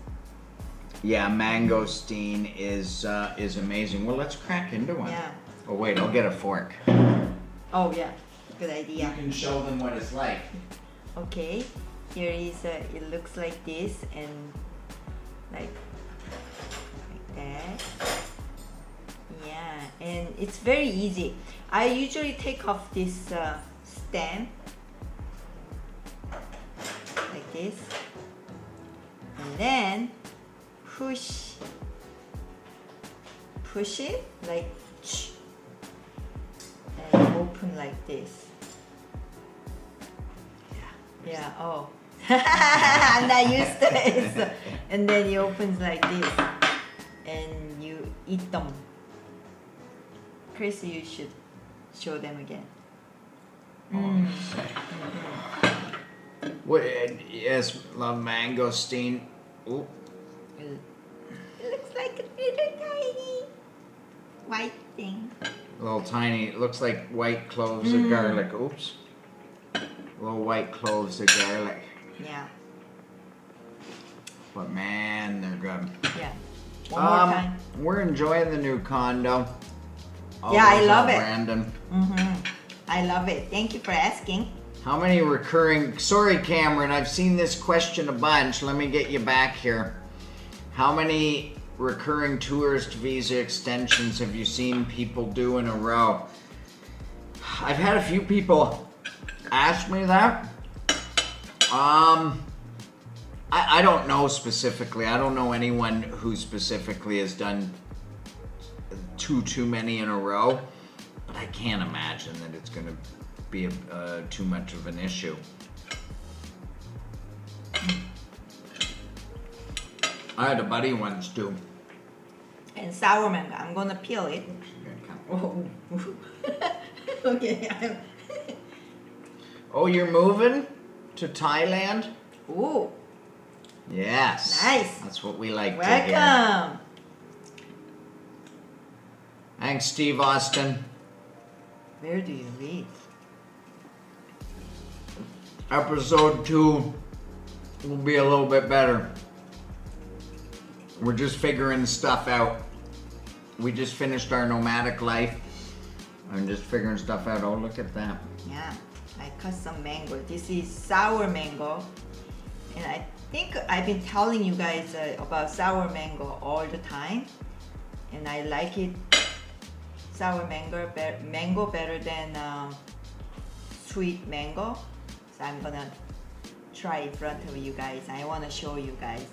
Yeah, mangosteen is amazing. Well, let's crack into one. Yeah. Oh wait, I'll get a fork. Oh yeah, good idea. You can show them what it's like. Okay, here is it looks like this and like that. Yeah, and it's very easy. I usually take off this stem like this, and then push it like and open like this. Yeah, oh. I'm not used to it. So, and then it opens like this. And you eat them. Chris, you should show them again. What? Yes, love mangosteen. Ooh. It looks like a little tiny white thing. Little tiny. It looks like white cloves of garlic. Oops. Little white cloves of garlic. Yeah. But man, they're good. Yeah. One more time. We're enjoying the new condo. Yeah, I love it. Brandon. I love it. Thank you for asking. How many recurring... Sorry, Cameron, I've seen this question a bunch. Let me get you back here. How many recurring tourist visa extensions have you seen people do in a row? I've had a few people ask me that. I don't know specifically. I don't know anyone who specifically has done too many in a row, but I can't imagine that it's going to be too much of an issue. I had a buddy once do. And sour mango. I'm gonna peel it. Oh. Okay. Oh, you're moving to Thailand? Ooh. Yes. Nice. That's what we like to hear. Welcome. Thanks, Steve Austin. Where do you live? Episode 2 will be a little bit better. We're just figuring stuff out. We just finished our nomadic life. I'm just figuring stuff out. Oh, look at that. Yeah, I cut some mango. This is sour mango. And I think I've been telling you guys about sour mango all the time. And I like it, sour mango better than sweet mango. So I'm gonna try in front of you guys. I wanna show you guys.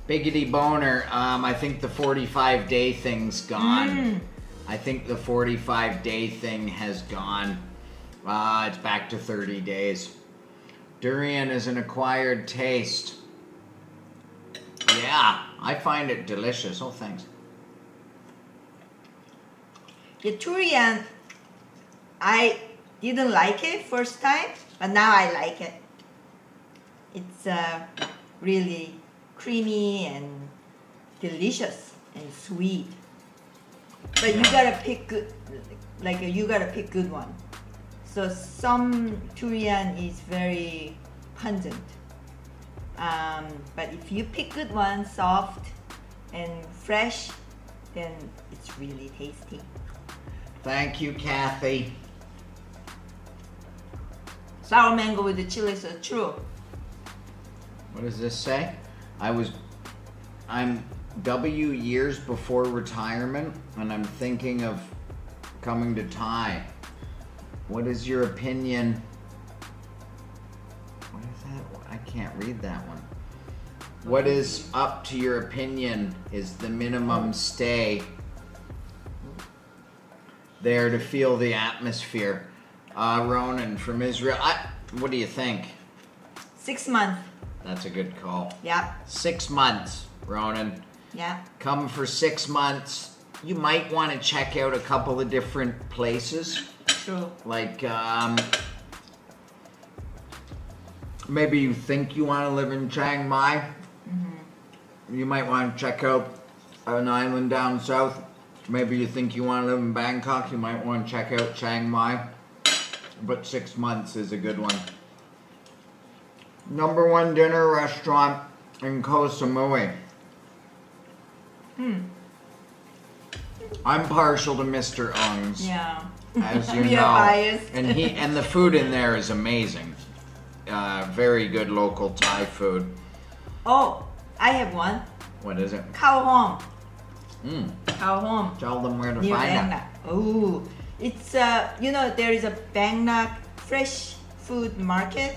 Biggity Boner, I think the 45-day thing's gone. I think the 45-day thing has gone. It's back to 30 days. Durian is an acquired taste. Yeah, I find it delicious. Oh, thanks. The durian, I didn't like it first time, but now I like it. It's really creamy and delicious and sweet. But you gotta pick good, like you gotta pick good one. So some durian is very pungent. But if you pick good one, soft and fresh, then it's really tasty. Thank you, Kathy. Sour mango with the chilies are true. What does this say? I'm W years before retirement, and I'm thinking of coming to Thai. What is your opinion? What is that? I can't read that one. What is up to your opinion is the minimum stay there to feel the atmosphere? Ronan from Israel. What do you think? 6 months. That's a good call. Yeah. 6 months, Ronan. Yeah. Come for 6 months. You might want to check out a couple of different places. True. Like, maybe you think you want to live in Chiang Mai. Mm-hmm. You might want to check out an island down south. Maybe you think you want to live in Bangkok. You might want to check out Chiang Mai. But 6 months is a good one. Number 1 dinner restaurant in Koh Samui. I'm partial to Mr. Ung's. Yeah. As you We know. are biased. And the food in there is amazing. Very good local Thai food. Oh, I have one. What is it? Khao Hong. Khao Hong. Tell them where to Near find Bang it. Nak. Oh, it's there is a Bang Nak fresh food market.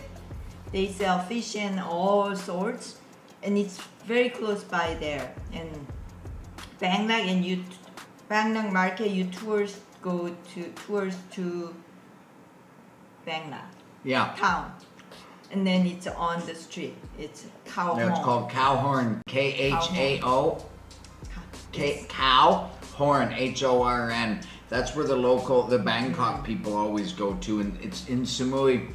They sell fish and all sorts, and it's very close by there. And Bang Nak Bang Nak market, you go to Bang Nak Yeah. town, and then it's on the street. It's Khao Hong. Yeah, it's called Cow Horn. Khao. It's- Cow Horn. HORN. That's where the Bangkok people always go to, and it's in Samui.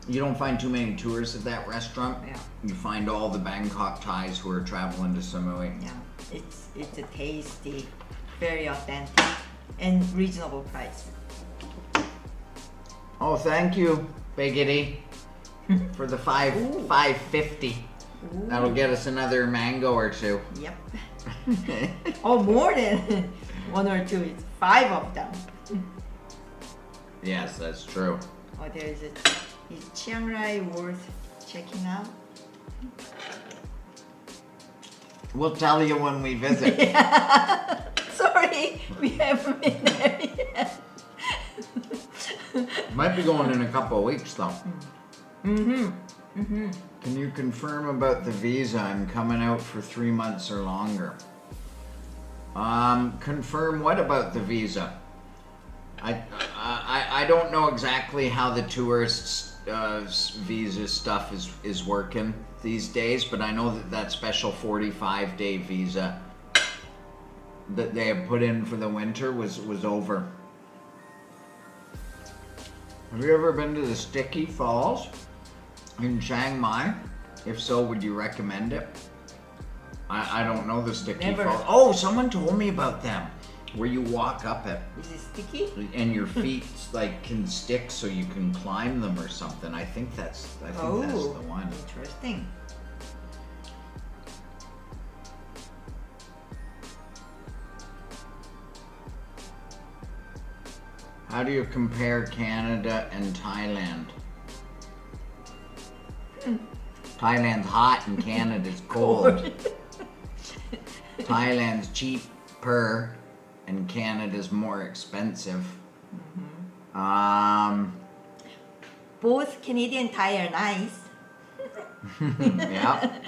You don't find too many tourists at that restaurant. Yeah. You find all the Bangkok Thais who are traveling to Samui. Yeah, it's a tasty, very authentic, and reasonable price. Oh, thank you, Biggity, for the $5.50. That'll get us another mango or two. Yep. Oh, more than 1 or 2. It's 5 of them. Yes, that's true. Oh, is Chiang Rai worth checking out? We'll tell you when we visit. Sorry, we haven't been there yet. Might be going in a couple of weeks though. Can you confirm about the visa? I'm coming out for 3 months or longer. Confirm what about the visa? I don't know exactly how the tourists visa stuff is working these days, but I know that special 45-day visa that they have put in for the winter was over. Have you ever been to the Sticky Falls in Chiang Mai? If so, would you recommend it? I don't know the Sticky Never. Falls. Oh, someone told me about them. Where you walk up it Is it sticky? and your feet like can stick so you can climb them or something. I think that's the one. Interesting. How do you compare Canada and Thailand? Thailand's hot and Canada's cold. Thailand's cheaper and Canada's more expensive. Both Canadian and Thai are nice. Yeah.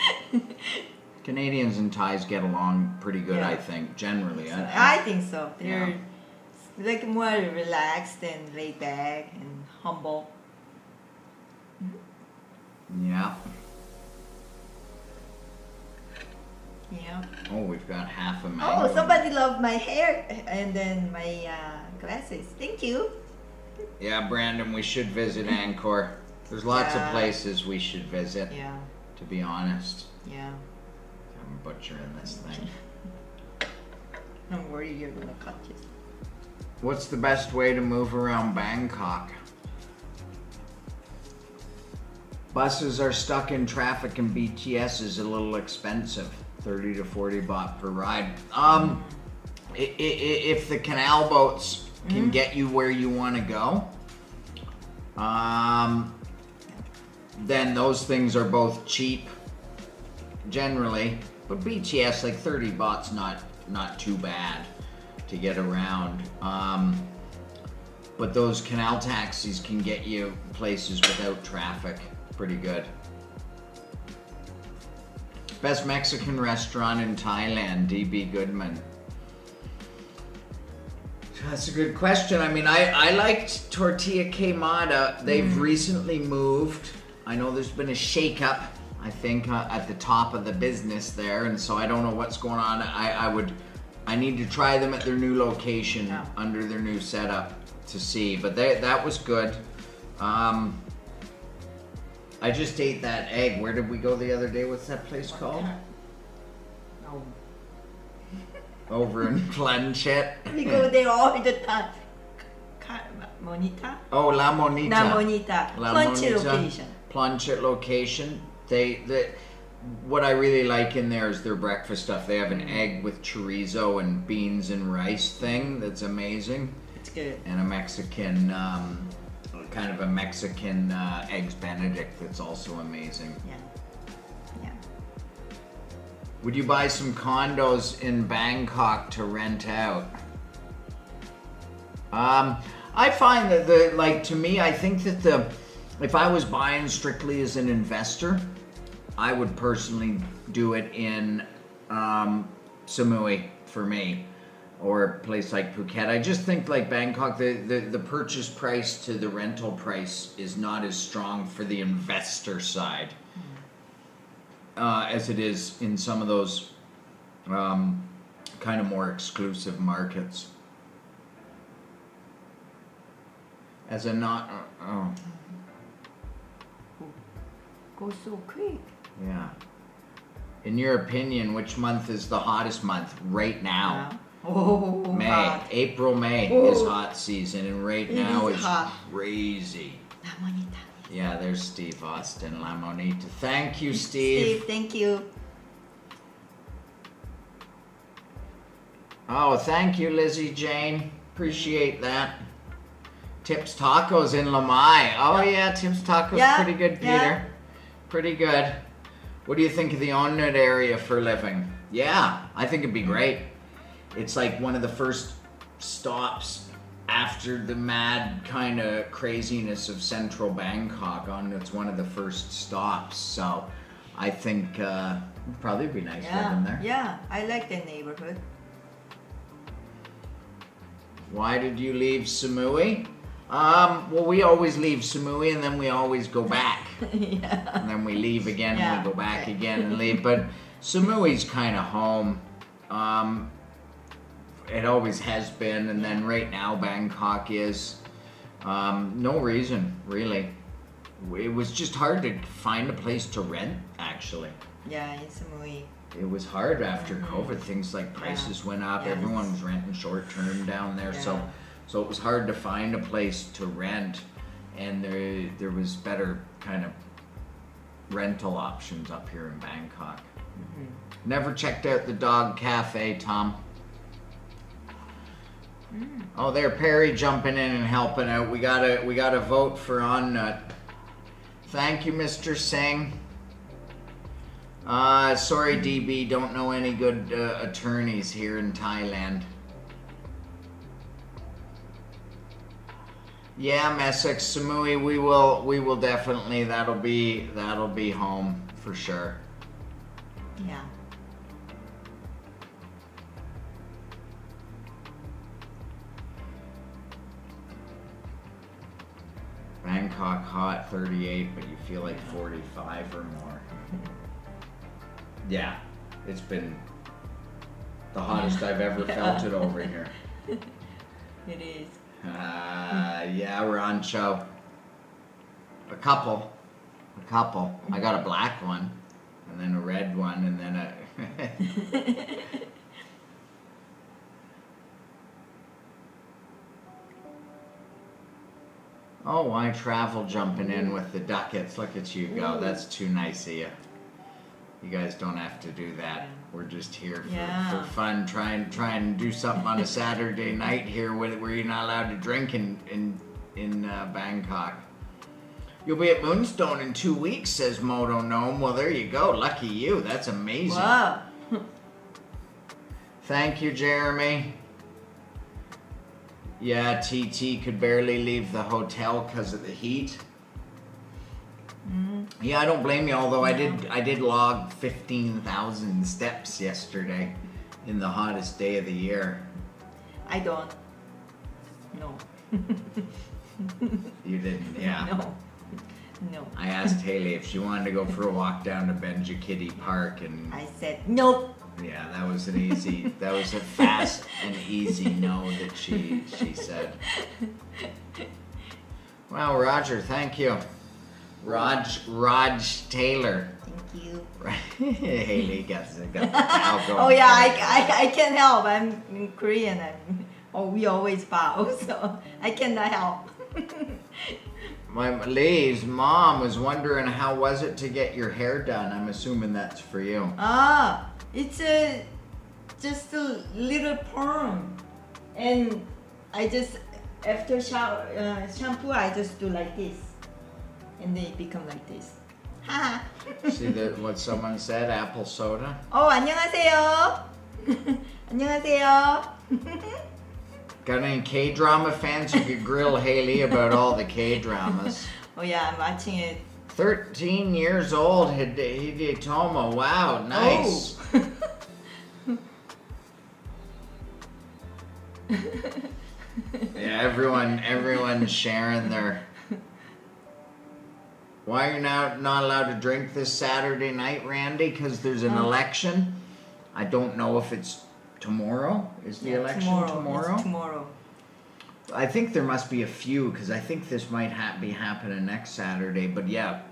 Canadians and Thais get along pretty good, Yeah. I think, generally. I think so. They're Yeah. like more relaxed and laid back and humble. Yeah. Yeah. Oh, we've got half a mango. Oh, somebody loved my hair and then my glasses. Thank you. Yeah, Brandon, we should visit Angkor. There's lots of Yeah. places we should visit, Yeah. to be honest. Yeah. I'm butchering this thing. Don't worry, you're gonna cut it. What's the best way to move around Bangkok? Buses are stuck in traffic and BTS is a little expensive. 30 to 40 baht per ride. If the canal boats can get you where you want to go, then those things are both cheap generally, but BTS, like 30 baht's not too bad to get around. But those canal taxis can get you places without traffic pretty good. Best Mexican restaurant in Thailand, DB Goodman. That's a good question. I mean, I liked Tortilla Quemada. They've recently moved. I know there's been a shakeup, I think, at the top of the business there, and so I don't know what's going on. I need to try them at their new location under their new setup to see. But that was good. I just ate that egg. Where did we go the other day? What's that place called? No. Over in Planchet. We go there all the time. Monita? Oh, La Monita. La Monita. Planchet location. Planchet location. What I really like in there is their breakfast stuff. They have an egg with chorizo and beans and rice thing that's amazing. It's good. And a Mexican, kind of a Mexican eggs Benedict that's also amazing. Yeah. Yeah. Would you buy some condos in Bangkok to rent out? I find that to me, I think that if I was buying strictly as an investor, I would personally do it in Samui for me, or a place like Phuket. I just think like Bangkok, the purchase price to the rental price is not as strong for the investor side as it is in some of those kind of more exclusive markets. As a not, Go so quick. Yeah. In your opinion, which month is the hottest month right now? Yeah. Oh, May. hot. April, May is hot season, and right now it's hot. crazy. La Monita. Yeah, there's Steve Austin, La Monita. Thank you, Steve. Thank you. Oh, thank you, Lizzie Jane. Appreciate that. Tips Tacos in Lamai. Oh yeah, Tips Tacos, pretty good, Peter. Yeah. Pretty good. What do you think of the on-net area for living? Yeah, I think it'd be great. It's like one of the first stops after the mad kind of craziness of central Bangkok. It's one of the first stops. So I think it'd probably be nice living there. Yeah, I like the neighborhood. Why did you leave Samui? Well, we always leave Samui and then we always go back. Yeah. And then we leave again and we go back again and leave. But Samui's kind of home. It always has been, and then right now Bangkok is. No reason, really. It was just hard to find a place to rent, actually. Yeah, in Samui. It was hard after COVID. Things like prices went up. Yeah, Everyone was renting short term down there, so it was hard to find a place to rent, and there was better kind of rental options up here in Bangkok. Never checked out the dog cafe, Tom. Oh, there, Perry jumping in and helping out. We gotta vote for On Nut. Thank you, Mr. Singh. Sorry, DB, don't know any good attorneys here in Thailand. Yeah, Messick, Samui, we will definitely. That'll be home for sure. Yeah. Bangkok hot 38, but you feel like 45 or more. Yeah, it's been the hottest I've ever felt it over here. It is. Yeah, Rancho. A couple. I got a black one, and then a red one, and then Oh, why travel jumping in with the ducats? Look at you go. That's too nice of you. You guys don't have to do that. We're just here for fun. Try and do something on a Saturday night here where you're not allowed to drink in Bangkok. You'll be at Moonstone in 2 weeks, says Moto Gnome. Well, there you go. Lucky you. That's amazing. Wow. Thank you, Jeremy. Yeah, TT could barely leave the hotel because of the heat. Yeah, I don't blame you, although I did log 15,000 steps yesterday in the hottest day of the year. I don't. No. You didn't, yeah. No. I asked Haley if she wanted to go for a walk down to Benjikitty Park, and I said nope. yeah, that was a fast and easy no that she said. Well, Roger, thank you. Raj Taylor. Thank you. Haley got the bow going. Oh yeah, I can't help. I'm in Korean. We always bow, so I cannot help. My Lee's mom was wondering how was it to get your hair done. I'm assuming that's for you. It's just a little perm, and I just after shampoo I just do like this, and they become like this. Haha. See what someone said? Apple soda. 안녕하세요. 안녕하세요. Got any K-drama fans? You could grill Haley about all the K-dramas. Oh yeah, I'm watching it. 13 years old, Hidetomo. Wow, nice. Oh. Yeah, everyone's sharing their. Why are you not allowed to drink this Saturday night, Randy? Because there's an election. I don't know if it's tomorrow. Is the election tomorrow? It's tomorrow. I think there must be a few, because I think this might be happening next Saturday. But yeah,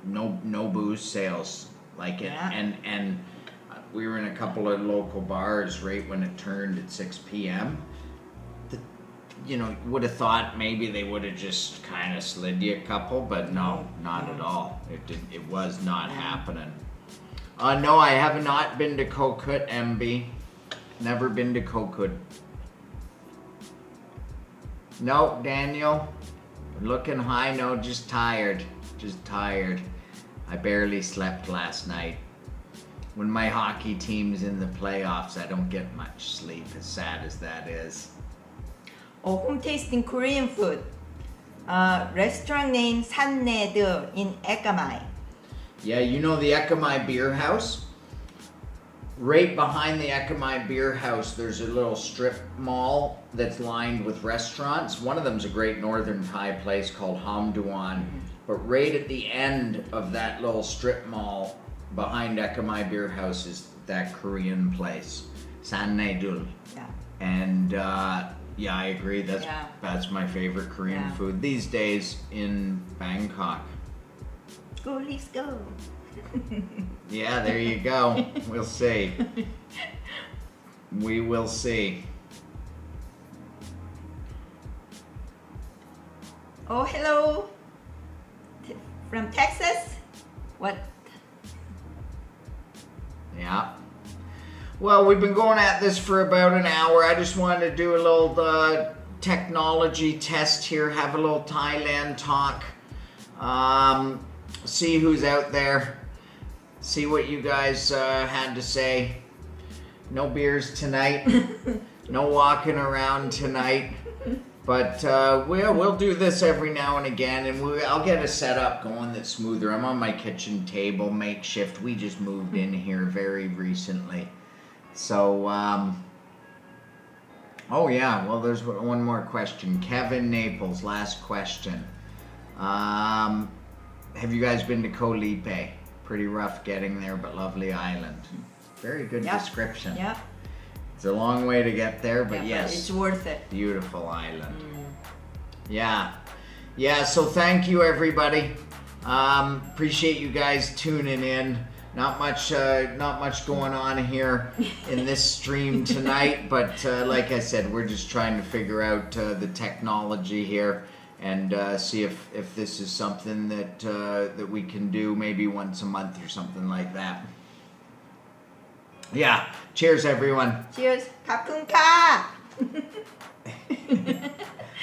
no booze sales like it, and we were in a couple of local bars right when it turned at 6 p.m. You know, would have thought maybe they would have just kind of slid you a couple, but no, not at all. It was not happening. No, I have not been to Kokut, MB. Never been to Kokut. No, Daniel. Looking high, no, just tired. Just tired. I barely slept last night. When my hockey team's in the playoffs, I don't get much sleep, as sad as that is. Home tasting Korean food. Restaurant name 산내들 in Ekamai. Yeah, you know the Ekamai Beer House? Right behind the Ekamai Beer House, there's a little strip mall that's lined with restaurants. One of them's a great northern Thai place called Hamduan. But right at the end of that little strip mall behind Ekamai Beer House is that Korean place, Sannaedul. Yeah. And yeah, I agree. That's my favorite Korean food these days in Bangkok. Go, let's go. Yeah, there you go. We'll see. We will see. Oh, hello. From Texas? What? Yeah. Well, we've been going at this for about an hour. I just wanted to do a little technology test here, have a little Thailand talk, see who's out there, see what you guys had to say. No beers tonight, no walking around tonight, but we'll do this every now and again, and I'll get a setup going that's smoother. I'm on my kitchen table, makeshift. We just moved in here very recently. So, oh yeah, well there's one more question. Kevin Naples, last question. Have you guys been to Koh Lipe? Pretty rough getting there, but lovely island. Very good description. Yeah. It's a long way to get there, but yes. But it's worth it. Beautiful island. Yeah. Yeah, so thank you everybody. Appreciate you guys tuning in. not much going on here in this stream tonight. But like I said, we're just trying to figure out the technology here and see if this is something that we can do maybe once a month or something like that. Yeah. Cheers, everyone. Cheers. ขอบคุณค่ะ